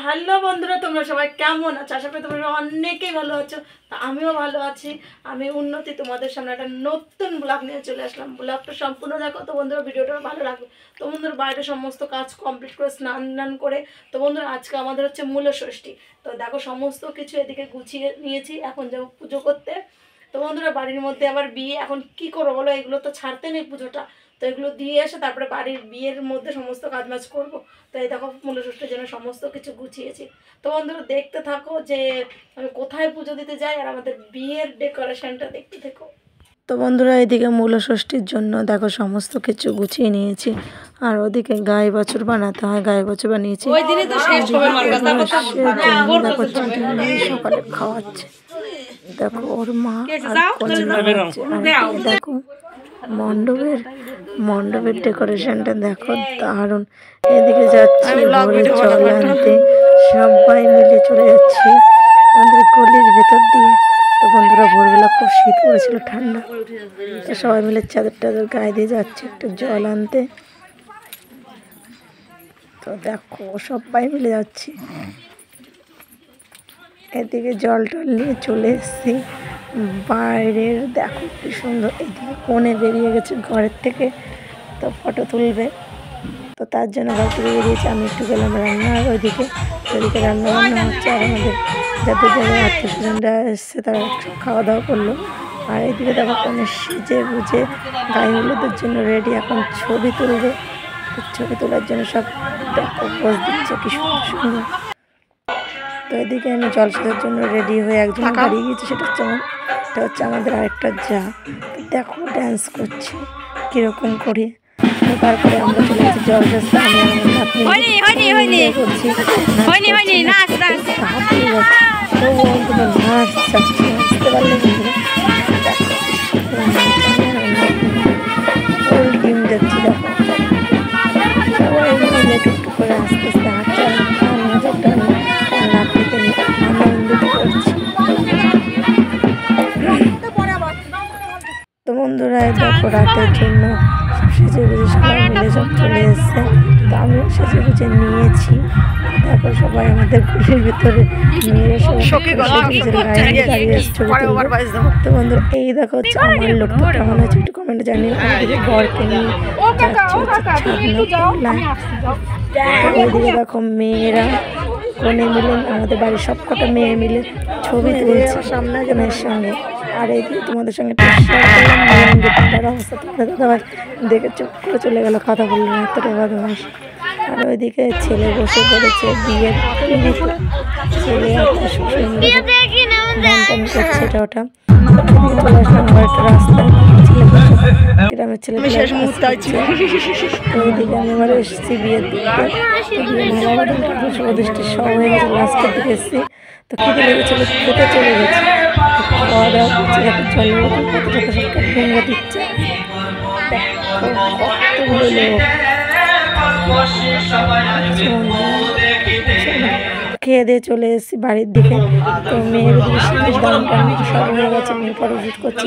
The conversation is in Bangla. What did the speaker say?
হ্যালো বন্ধুরা, তোমরা সবাই কেমন আছো? আশা করি তোমরা অনেকেই ভালো আছো। তা আমিও ভালো আছি। আমি উন্নতি তোমাদের সামনে একটা নতুন ব্লগ নিয়ে চলে আসলাম। ব্লগটা সম্পূর্ণ দেখো তো বন্ধুরা, ভিডিওটা ভালো লাগবে। তো বন্ধুরা, বাইরে সমস্ত কাজ কমপ্লিট করে স্নান করে তো বন্ধুরা আজকে আমাদের হচ্ছে মূলষষ্ঠী। তো দেখো সমস্ত কিছু এদিকে গুছিয়ে নিয়েছি, এখন যাবো পুজো করতে। তো বন্ধুরা, বাড়ির মধ্যে আবার বিয়ে, এখন কি করবো বলো, এগুলো তো ছাড়তে নেই পুজোটা। তো এগুলো দিয়ে এসে তারপরে বাড়ির বিয়ের মধ্যে সমস্ত কাজবাজ করবো। তো এই দেখো মূলষষ্ঠীর জন্য সমস্ত কিছু গুছিয়েছি। তো বন্ধুরা দেখতে থাকো যে আমি কোথায় পুজো দিতে যাই আর আমাদের বিয়ের ডেকোরেশনটা দেখতে থাকো। তো বন্ধুরা, এদিকে মূলষষ্ঠীর জন্য দেখো সমস্ত কিছু গুছিয়ে নিয়েছি, আর ওদিকে গায়ে বাছুর বানাতে হয়, গায়ে বাছুর বানিয়েছি। সকালে খাওয়াচ্ছে, দেখো ওর মা দেখো মণ্ডপের ডেকোরেশনটা দেখো দারুণ। এদিকে যাচ্ছি ভোরে জল আনতে, সবাই মিলে চলে যাচ্ছি আমাদের গলির ভেতর দিয়ে। তো বন্ধুরা, ভোরবেলা খুব শীত পড়েছিল, ঠান্ডা, তো সবাই মিলে চাদর টাদর গায়ে দিয়ে যাচ্ছে একটু জল আনতে। তো দেখো সবাই মিলে যাচ্ছি, এদিকে জল টল নিয়ে চলে এসেছি বাইরের। দেখো কি সুন্দর, এদিকে কোণে বেরিয়ে গেছে ঘরের থেকে, তো ফটো তুলবে। তো তার জন্য ঘর থেকে বেরিয়েছে, আমি একটু গেলাম রান্নার ওইদিকে। ওইদিকে রান্না হচ্ছে, আর আমাদের যাদের যাদের আত্মীয় স্বজনরা এসছে তারা খাওয়া দাওয়া করলো। আর এইদিকে দেখো কোণে সেজে বুঝে গায়ে হলুদের জন্য রেডি, এখন ছবি তুলবে। তো ছবি তোলার জন্য সব দেখো পোজ দিচ্ছে কি সুন্দর সুন্দর। তো এদিকে আমি জল সাজার জন্য রেডি হয়ে একজন দাঁড়িয়ে গেছি, সেটা হচ্ছে আমাদের আরেকটা যা। দেখো ড্যান্স করছে কীরকম করে। তো তারপরে আমরা চলে গেছি জল সাজতে, আমি নাচ চাচ্ছি, নাচতে পারলে ডিম যাচ্ছি। দেখো সবাই মিলে টুকটুক করে আস্তে আস্তে হাঁটছে, নজরটা নাপিতে আনন্দিত করছি। তো বন্ধুরা দেখো রাতের জন্য সেজে গুজে সবাই মিলে সব চলে এসছে, তো আমিও সেজে গুজে নিয়েছি। দেখো সবাই আমাদের ঘরের ভিতরে মেয়েরা সবাই দাঁড়িয়ে এসছে। তো বন্ধুরা এই দেখো হচ্ছে আমার লোক, তো কেমন আছে একটু কমেন্টে জানিও। আমাদের ঘরকে নিয়ে ওইদিকে দেখো মেয়েরা কোণে মিলে, আমাদের বাড়ির সবকটা মেয়ে মিলে ছবি তুলছে সামনাজনের সঙ্গে। আর এইদিকে তোমাদের সঙ্গে অবস্থা দাদাভাই দেখে চুপ করে চলে গেল, কথা বললো না, এতটা বদমাস। আর ওইদিকে ছেলে বসে পড়েছে বিয়ের ছেলে, করছে এটা ওটা। চলে আসলাম একটা রাস্তা, গ্রামের ছেলে ওইদিকে আমি এবার এসেছি বিয়ের দিকে। বৃষ্টি সব হয়ে গেছে, লাস্টের দিকে এসেছি। তো খেতে লেগেছিল, খেতে চলে গেছে, খাওয়া দাওয়া করছে। দেখো জলের মতো কতটা সব ভেঙে দিচ্ছে, কতগুলো লোক। খেয়ে দিয়ে চলে এসেছি বাড়ির দিকে। তো মেয়ের দিকে সব হয়ে গেছে, মেয়ে ফটোশুট করছে।